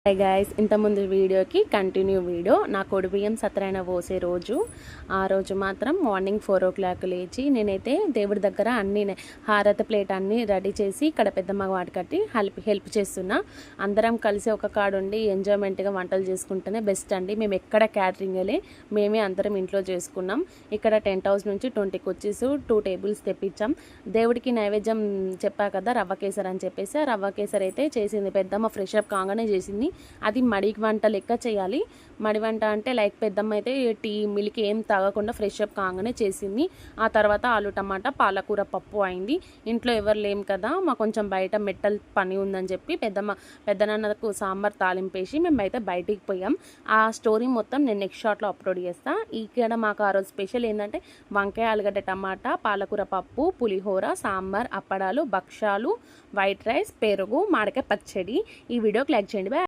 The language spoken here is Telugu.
హాయ్ గాయ్స్, ఇంతకుముందు వీడియోకి కంటిన్యూ వీడియో. నా బియ్యం సత్యనారాయణ పోసే రోజు. ఆ రోజు మాత్రం మార్నింగ్ 4 o'clock లేచి నేనైతే దేవుడి దగ్గర అన్ని హారతి ప్లేట్ అన్నీ రెడీ చేసి ఇక్కడ పెద్దమ్మ వాటి కట్టి హెల్ప్ చేస్తున్నా. అందరం కలిసి ఒక కాడుండి ఎంజాయ్మెంట్గా వంటలు చేసుకుంటేనే బెస్ట్ అండి. మేము ఎక్కడ క్యాటరింగ్లే మేమే అందరం ఇంట్లో చేసుకున్నాం. ఇక్కడ టెంట్ హౌస్ నుంచి 20 కుర్చీస్ 2 tables తెప్పించాం. దేవుడికి నైవేద్యం చెప్పా కదా, రవ్వ కేసరి అని చెప్పేసి ఆ రవ్వ కేసరి అయితే చేసింది పెద్దమ్మ. ఫ్రెష్ అప్ కాగానే చేసింది. అది మడి వంట లెక్క చేయాలి. మడి వంట అంటే లైక్ పెద్దమ్మ అయితే టీ మిల్క్ ఏం తాగకుండా ఫ్రెష్ అప్ కాగానే చేసింది. ఆ తర్వాత ఆలు టమాటా పాలకూర పప్పు అయింది. ఇంట్లో ఎవరు లేం కదా, మా కొంచెం బయట మెట్టల్ పని ఉందని చెప్పి పెద్దనాన్నకు సాంబార్ తాలింపేసి మేమైతే బయటికి పోయాం. ఆ స్టోరీ మొత్తం నేను నెక్స్ట్ షాట్లో అప్లోడ్ చేస్తా. ఇక్కడ మాకు ఆ రోజు స్పెషల్ ఏంటంటే వంకాయ ఆలుగడ్డ టమాటా పాలకూర పప్పు పులిహోర సాంబార్ అప్పడాలు భక్షాలు వైట్ రైస్ పెరుగు మామిడికాయ పచ్చడి. ఈ వీడియోకి లైక్ చేయండి. బాయ్.